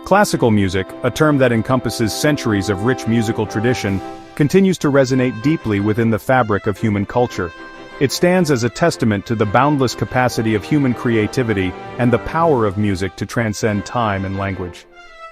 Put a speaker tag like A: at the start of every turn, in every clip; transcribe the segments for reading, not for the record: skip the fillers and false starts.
A: Classical music, a term that encompasses centuries of rich musical tradition, continues to resonate deeply within the fabric of human culture. It stands as a testament to the boundless capacity of human creativity and the power of music to transcend time and language.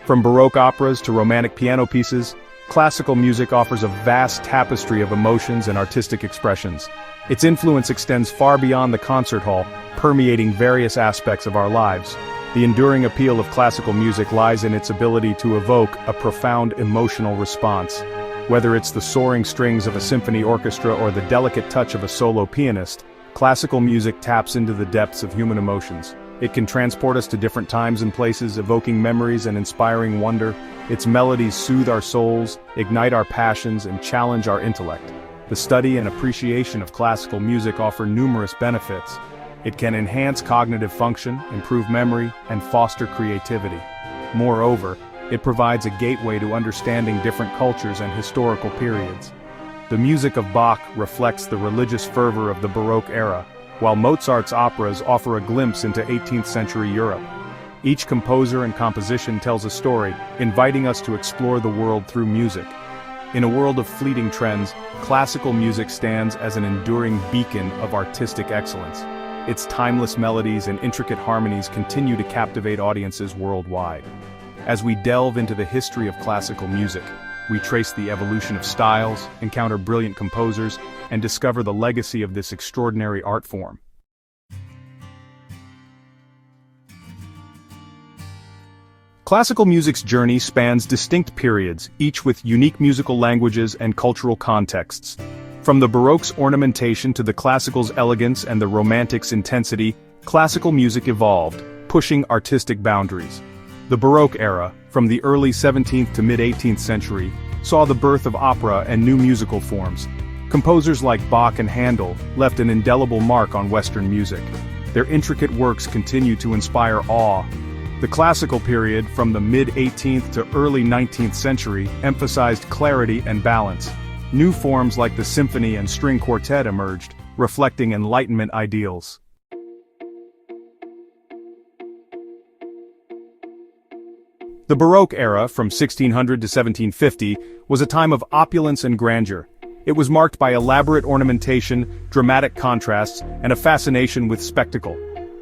A: From Baroque operas to Romantic piano pieces, classical music offers a vast tapestry of emotions and artistic expressions. Its influence extends far beyond the concert hall, permeating various aspects of our lives. The enduring appeal of classical music lies in its ability to evoke a profound emotional response. Whether it's the soaring strings of a symphony orchestra or the delicate touch of a solo pianist, classical music taps into the depths of human emotions. It can transport us to different times and places, evoking memories and inspiring wonder. Its melodies soothe our souls, ignite our passions, and challenge our intellect. The study and appreciation of classical music offer numerous benefits. It can enhance cognitive function, improve memory, and foster creativity. Moreover, it provides a gateway to understanding different cultures and historical periods. The music of Bach reflects the religious fervor of the Baroque era, while Mozart's operas offer a glimpse into 18th century Europe. Each composer and composition tells a story, inviting us to explore the world through music. In a world of fleeting trends, classical music stands as an enduring beacon of artistic excellence. Its timeless melodies and intricate harmonies continue to captivate audiences worldwide. As we delve into the history of classical music, we trace the evolution of styles, encounter brilliant composers, and discover the legacy of this extraordinary art form. Classical music's journey spans distinct periods, each with unique musical languages and cultural contexts. From the Baroque's ornamentation to the classical's elegance and the Romantic's intensity, classical music evolved, pushing artistic boundaries. The Baroque era, from the early 17th to mid-18th century, saw the birth of opera and new musical forms. Composers like Bach and Handel left an indelible mark on Western music. Their intricate works continue to inspire awe. The classical period, from the mid-18th to early 19th century, emphasized clarity and balance. New forms like the symphony and string quartet emerged, reflecting Enlightenment ideals. The Baroque era, from 1600 to 1750, was a time of opulence and grandeur. It was marked by elaborate ornamentation, dramatic contrasts, and a fascination with spectacle.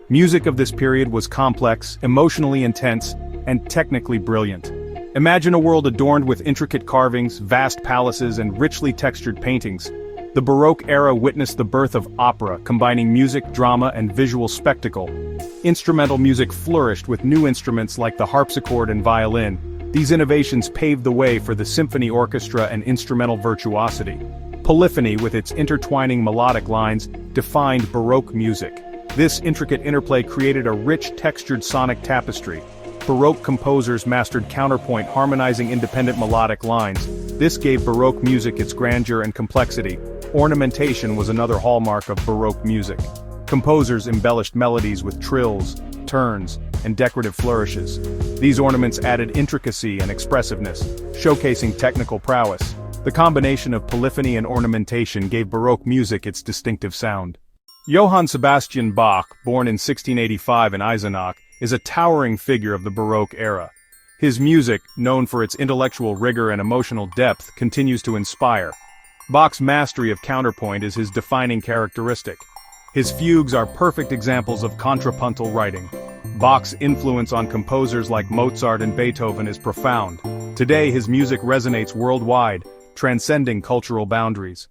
A: Music of this period was complex, emotionally intense, and technically brilliant. Imagine a world adorned with intricate carvings, vast palaces, and richly textured paintings. The Baroque era witnessed the birth of opera, combining music, drama, and visual spectacle. Instrumental music flourished with new instruments like the harpsichord and violin. These innovations paved the way for the symphony orchestra and instrumental virtuosity. Polyphony, with its intertwining melodic lines, defined Baroque music. This intricate interplay created a rich, textured sonic tapestry. Baroque composers mastered counterpoint, harmonizing independent melodic lines. This gave Baroque music its grandeur and complexity. Ornamentation was another hallmark of Baroque music. Composers embellished melodies with trills, turns, and decorative flourishes. These ornaments added intricacy and expressiveness, showcasing technical prowess. The combination of polyphony and ornamentation gave Baroque music its distinctive sound. Johann Sebastian Bach, born in 1685 in Eisenach, is a towering figure of the Baroque era. His music, known for its intellectual rigor and emotional depth, continues to inspire. Bach's mastery of counterpoint is his defining characteristic. His fugues are perfect examples of contrapuntal writing. Bach's influence on composers like Mozart and Beethoven is profound. Today his music resonates worldwide, transcending cultural boundaries.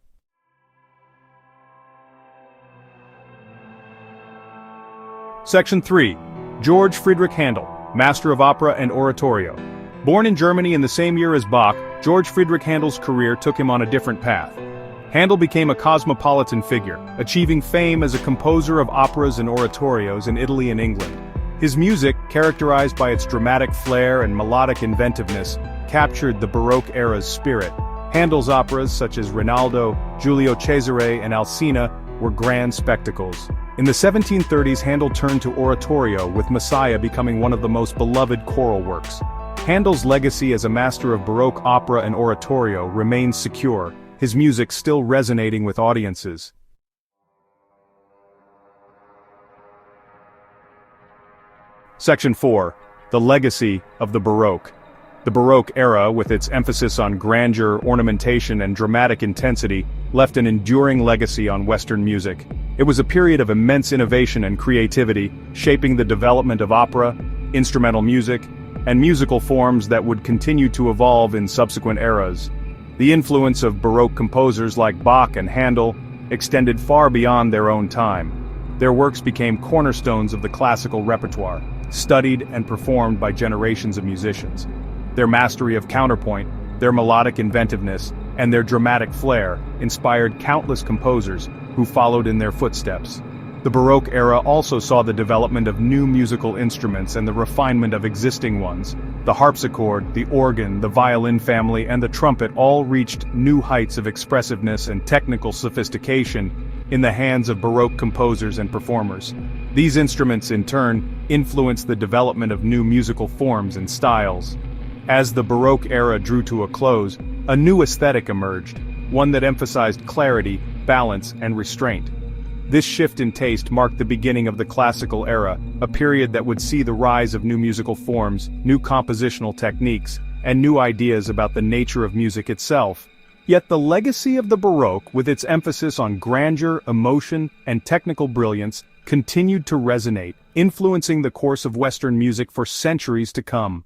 A: Section 3. George Friedrich Handel, Master of Opera and Oratorio. Born in Germany in the same year as Bach, George Friedrich Handel's career took him on a different path. Handel became a cosmopolitan figure, achieving fame as a composer of operas and oratorios in Italy and England. His music, characterized by its dramatic flair and melodic inventiveness, captured the Baroque era's spirit. Handel's operas such as Rinaldo, Giulio Cesare, and Alcina were grand spectacles. In the 1730s, Handel turned to oratorio, with Messiah becoming one of the most beloved choral works. Handel's legacy as a master of Baroque opera and oratorio remains secure, his music still resonating with audiences. Section 4. The legacy of the Baroque. The Baroque era, with its emphasis on grandeur, ornamentation, and dramatic intensity, left an enduring legacy on Western music. It was a period of immense innovation and creativity, shaping the development of opera, instrumental music, and musical forms that would continue to evolve in subsequent eras. The influence of Baroque composers like Bach and Handel extended far beyond their own time. Their works became cornerstones of the classical repertoire, studied and performed by generations of musicians. Their mastery of counterpoint, their melodic inventiveness, and their dramatic flair inspired countless composers who followed in their footsteps. The Baroque era also saw the development of new musical instruments and the refinement of existing ones. The harpsichord, the organ, the violin family, and the trumpet all reached new heights of expressiveness and technical sophistication in the hands of Baroque composers and performers. These instruments, in turn, influenced the development of new musical forms and styles. As the Baroque era drew to a close, a new aesthetic emerged, one that emphasized clarity, balance, and restraint. This shift in taste marked the beginning of the classical era, a period that would see the rise of new musical forms, new compositional techniques, and new ideas about the nature of music itself. Yet the legacy of the Baroque, with its emphasis on grandeur, emotion, and technical brilliance, continued to resonate, influencing the course of Western music for centuries to come.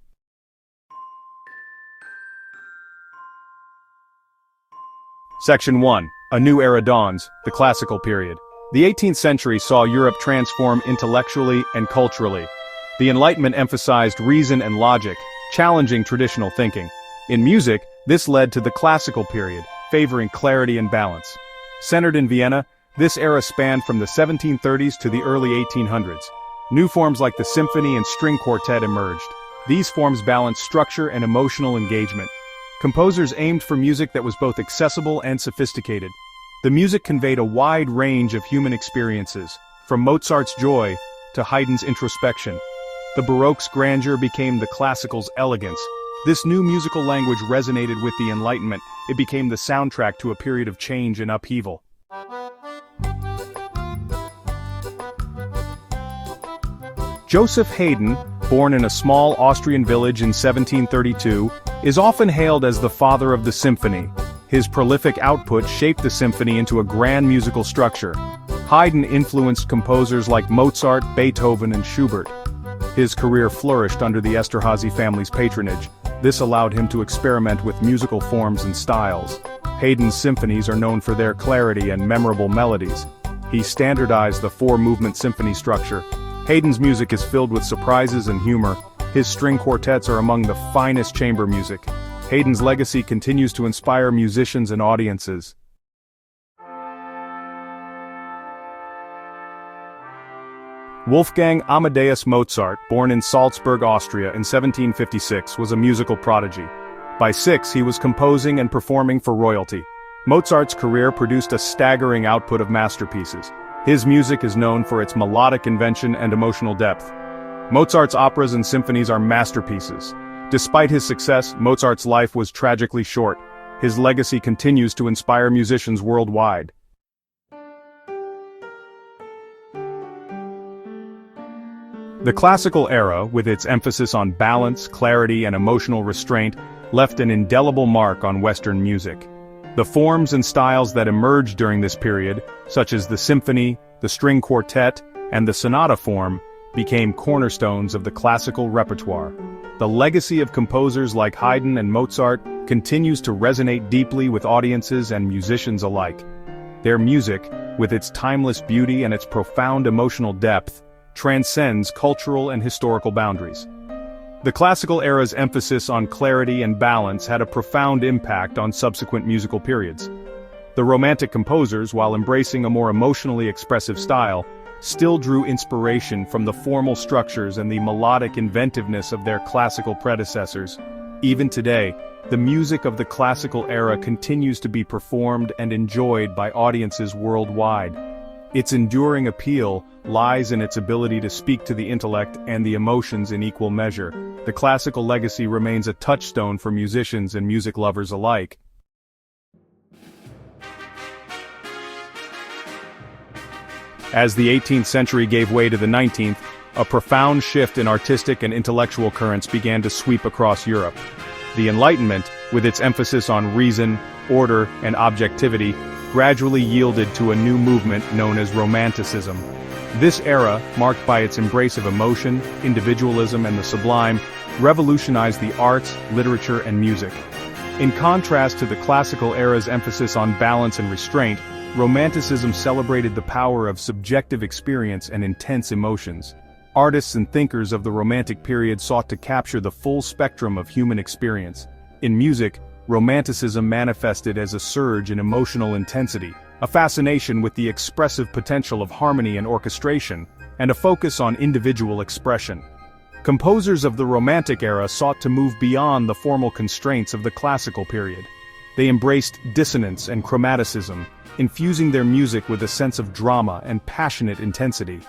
A: Section 1. A New Era Dawns, the Classical Period. The 18th century saw Europe transform intellectually and culturally. The Enlightenment emphasized reason and logic, challenging traditional thinking. In music, this led to the Classical period, favoring clarity and balance. Centered in Vienna, this era spanned from the 1730s to the early 1800s. New forms like the symphony and string quartet emerged. These forms balanced structure and emotional engagement. Composers aimed for music that was both accessible and sophisticated. The music conveyed a wide range of human experiences, from Mozart's joy to Haydn's introspection. The Baroque's grandeur became the classical's elegance. This new musical language resonated with the Enlightenment. It became the soundtrack to a period of change and upheaval. Joseph Haydn, born in a small Austrian village in 1732, is often hailed as the father of the symphony. His prolific output shaped the symphony into a grand musical structure. Haydn influenced composers like Mozart, Beethoven, and Schubert. His career flourished under the Esterházy family's patronage. This allowed him to experiment with musical forms and styles. Haydn's symphonies are known for their clarity and memorable melodies. He standardized the four-movement symphony structure. Haydn's music is filled with surprises and humor. His string quartets are among the finest chamber music. Haydn's legacy continues to inspire musicians and audiences. Wolfgang Amadeus Mozart, born in Salzburg, Austria in 1756, was a musical prodigy. By 6, he was composing and performing for royalty. Mozart's career produced a staggering output of masterpieces. His music is known for its melodic invention and emotional depth. Mozart's operas and symphonies are masterpieces. Despite his success, Mozart's life was tragically short. His legacy continues to inspire musicians worldwide. The classical era, with its emphasis on balance, clarity, and emotional restraint, left an indelible mark on Western music. The forms and styles that emerged during this period, such as the symphony, the string quartet, and the sonata form, became cornerstones of the classical repertoire. The legacy of composers like Haydn and Mozart continues to resonate deeply with audiences and musicians alike. Their music, with its timeless beauty and its profound emotional depth, transcends cultural and historical boundaries. The classical era's emphasis on clarity and balance had a profound impact on subsequent musical periods. The Romantic composers, while embracing a more emotionally expressive style, still drew inspiration from the formal structures and the melodic inventiveness of their classical predecessors. Even today, the music of the classical era continues to be performed and enjoyed by audiences worldwide. Its enduring appeal lies in its ability to speak to the intellect and the emotions in equal measure. The classical legacy remains a touchstone for musicians and music lovers alike. As the 18th century gave way to the 19th, a profound shift in artistic and intellectual currents began to sweep across Europe. The Enlightenment, with its emphasis on reason, order, and objectivity, gradually yielded to a new movement known as Romanticism. This era, marked by its embrace of emotion, individualism, and the sublime, revolutionized the arts, literature, and music. In contrast to the classical era's emphasis on balance and restraint, Romanticism celebrated the power of subjective experience and intense emotions. Artists and thinkers of the Romantic period sought to capture the full spectrum of human experience. In music, Romanticism manifested as a surge in emotional intensity, a fascination with the expressive potential of harmony and orchestration, and a focus on individual expression. Composers of the Romantic era sought to move beyond the formal constraints of the classical period. They embraced dissonance and chromaticism, infusing their music with a sense of drama and passionate intensity.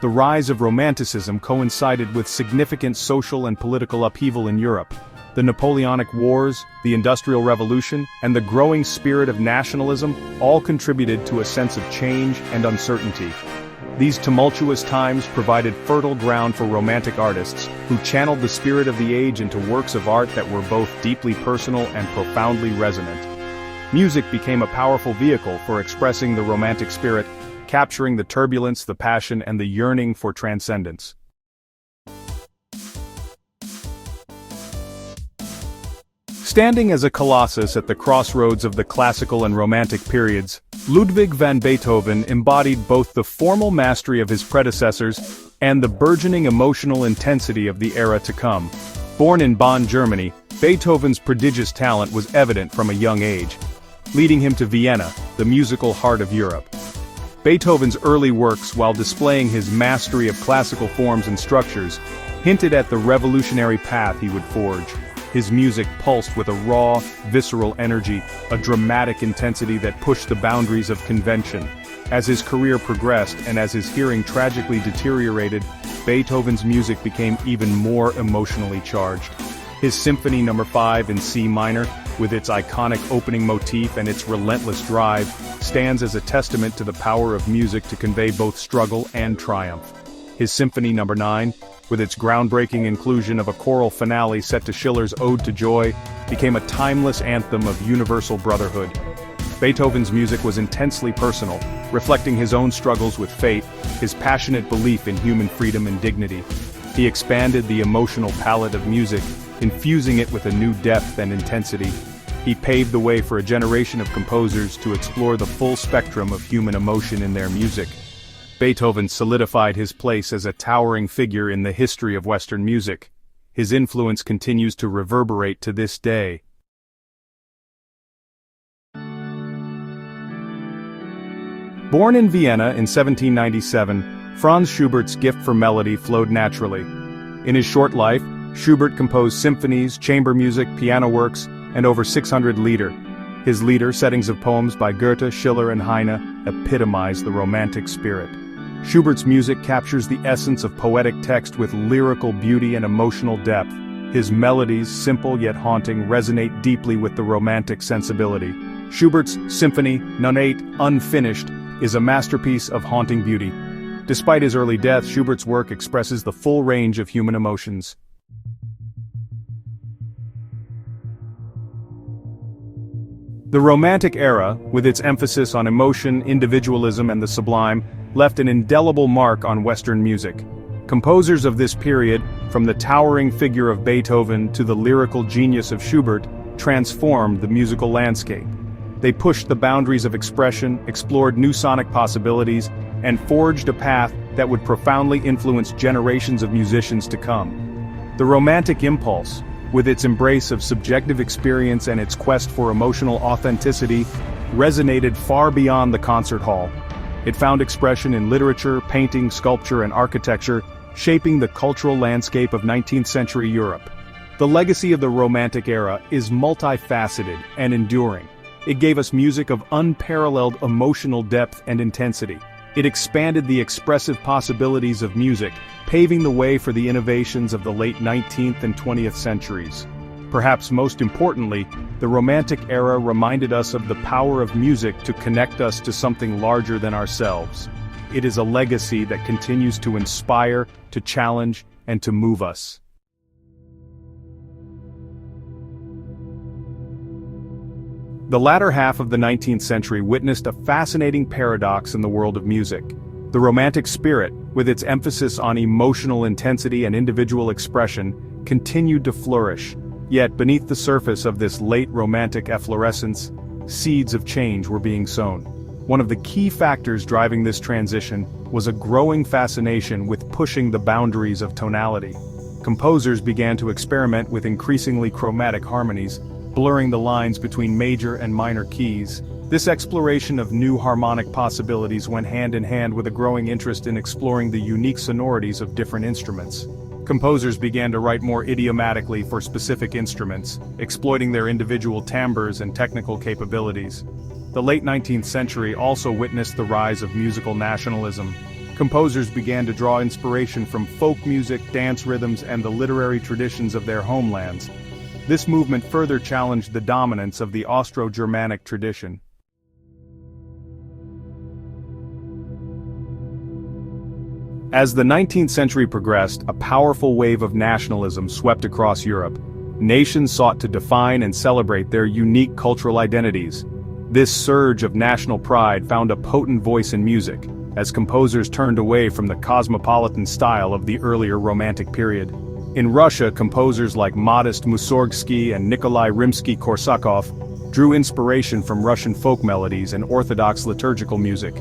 A: The rise of Romanticism coincided with significant social and political upheaval in Europe. The Napoleonic Wars, the Industrial Revolution, and the growing spirit of nationalism all contributed to a sense of change and uncertainty. These tumultuous times provided fertile ground for Romantic artists, who channeled the spirit of the age into works of art that were both deeply personal and profoundly resonant. Music became a powerful vehicle for expressing the Romantic spirit, capturing the turbulence, the passion, and the yearning for transcendence. Standing as a colossus at the crossroads of the classical and Romantic periods, Ludwig van Beethoven embodied both the formal mastery of his predecessors and the burgeoning emotional intensity of the era to come. Born in Bonn, Germany, Beethoven's prodigious talent was evident from a young age, leading him to Vienna, the musical heart of Europe. Beethoven's early works, while displaying his mastery of classical forms and structures, hinted at the revolutionary path he would forge. His music pulsed with a raw, visceral energy, a dramatic intensity that pushed the boundaries of convention. As his career progressed and as his hearing tragically deteriorated, Beethoven's music became even more emotionally charged. His Symphony No. 5 in C minor, with its iconic opening motif and its relentless drive, stands as a testament to the power of music to convey both struggle and triumph. His Symphony No. 9, with its groundbreaking inclusion of a choral finale set to Schiller's Ode to Joy, became a timeless anthem of universal brotherhood. Beethoven's music was intensely personal, reflecting his own struggles with fate, his passionate belief in human freedom and dignity. He expanded the emotional palette of music, infusing it with a new depth and intensity. He paved the way for a generation of composers to explore the full spectrum of human emotion in their music. Beethoven solidified his place as a towering figure in the history of Western music. His influence continues to reverberate to this day. Born in Vienna in 1797, Franz Schubert's gift for melody flowed naturally. In his short life, Schubert composed symphonies, chamber music, piano works, and over 600 Lieder. His Lieder, settings of poems by Goethe, Schiller, and Heine, epitomize the Romantic spirit. Schubert's music captures the essence of poetic text with lyrical beauty and emotional depth. His melodies, simple yet haunting, resonate deeply with the Romantic sensibility. Schubert's Symphony No. 8, Unfinished, is a masterpiece of haunting beauty. Despite his early death, Schubert's work expresses the full range of human emotions. The Romantic era, with its emphasis on emotion, individualism, and the sublime, left an indelible mark on Western music. Composers of this period, from the towering figure of Beethoven to the lyrical genius of Schubert, transformed the musical landscape. They pushed the boundaries of expression, explored new sonic possibilities, and forged a path that would profoundly influence generations of musicians to come. The Romantic impulse, with its embrace of subjective experience and its quest for emotional authenticity, resonated far beyond the concert hall. It found expression in literature, painting, sculpture, and architecture, shaping the cultural landscape of 19th-century Europe. The legacy of the Romantic era is multifaceted and enduring. It gave us music of unparalleled emotional depth and intensity. It expanded the expressive possibilities of music, paving the way for the innovations of the late 19th and 20th centuries. Perhaps most importantly, the Romantic era reminded us of the power of music to connect us to something larger than ourselves. it is a legacy that continues to inspire, to challenge, and to move us. The latter half of the 19th century witnessed a fascinating paradox in the world of music. The Romantic spirit, with its emphasis on emotional intensity and individual expression, continued to flourish. Yet beneath the surface of this late Romantic efflorescence, seeds of change were being sown. One of the key factors driving this transition was a growing fascination with pushing the boundaries of tonality. Composers began to experiment with increasingly chromatic harmonies, blurring the lines between major and minor keys. This exploration of new harmonic possibilities went hand in hand with a growing interest in exploring the unique sonorities of different instruments. Composers began to write more idiomatically for specific instruments, exploiting their individual timbres and technical capabilities. The late 19th century also witnessed the rise of musical nationalism. Composers began to draw inspiration from folk music, dance rhythms, and the literary traditions of their homelands. This movement further challenged the dominance of the Austro-Germanic tradition. As the 19th century progressed, a powerful wave of nationalism swept across Europe. Nations sought to define and celebrate their unique cultural identities. This surge of national pride found a potent voice in music, as composers turned away from the cosmopolitan style of the earlier Romantic period. In Russia, composers like Modest Mussorgsky and Nikolai Rimsky-Korsakov drew inspiration from Russian folk melodies and Orthodox liturgical music.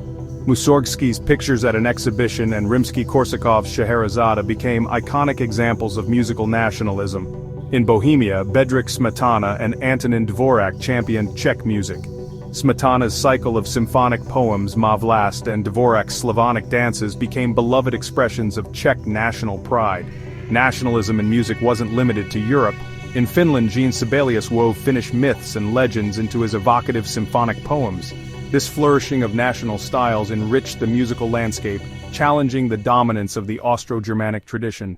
A: Mussorgsky's Pictures at an Exhibition and Rimsky-Korsakov's Scheherazade became iconic examples of musical nationalism. In Bohemia, Bedřich Smetana and Antonin Dvorak championed Czech music. Smetana's cycle of symphonic poems Ma Vlast and Dvorak's Slavonic dances became beloved expressions of Czech national pride. Nationalism in music wasn't limited to Europe. In Finland, Jean Sibelius wove Finnish myths and legends into his evocative symphonic poems. This flourishing of national styles enriched the musical landscape, challenging the dominance of the Austro-Germanic tradition.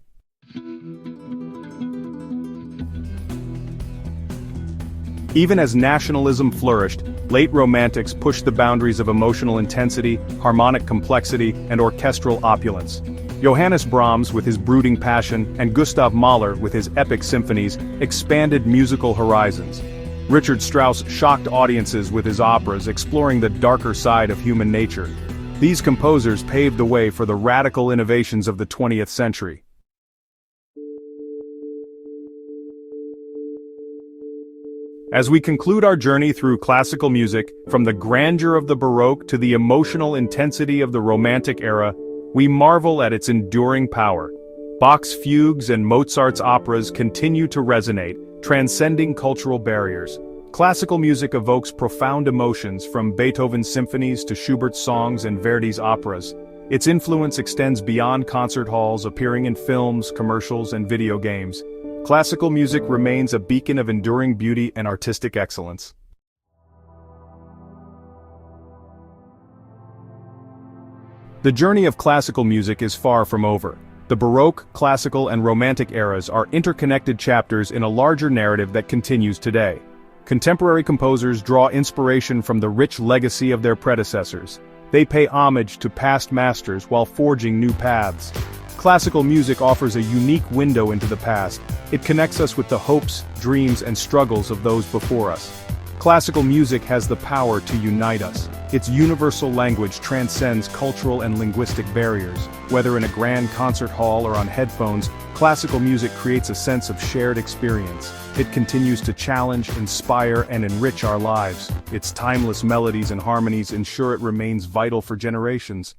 A: Even as nationalism flourished, late Romantics pushed the boundaries of emotional intensity, harmonic complexity, and orchestral opulence. Johannes Brahms with his brooding passion, and Gustav Mahler with his epic symphonies, expanded musical horizons. Richard Strauss shocked audiences with his operas, exploring the darker side of human nature. These composers paved the way for the radical innovations of the 20th century. As we conclude our journey through classical music, from the grandeur of the Baroque to the emotional intensity of the Romantic era, we marvel at its enduring power. Bach's fugues and Mozart's operas continue to resonate, transcending cultural barriers. Classical music evokes profound emotions, from Beethoven's symphonies to Schubert's songs and Verdi's operas. Its influence extends beyond concert halls, appearing in films, commercials, and video games. Classical music remains a beacon of enduring beauty and artistic excellence. The journey of classical music is far from over. The Baroque, Classical, and Romantic eras are interconnected chapters in a larger narrative that continues today. Contemporary composers draw inspiration from the rich legacy of their predecessors. They pay homage to past masters while forging new paths. Classical music offers a unique window into the past. It connects us with the hopes, dreams, and struggles of those before us. Classical music has the power to unite us. Its universal language transcends cultural and linguistic barriers. Whether in a grand concert hall or on headphones, classical music creates a sense of shared experience. It continues to challenge, inspire, and enrich our lives. Its timeless melodies and harmonies ensure it remains vital for generations.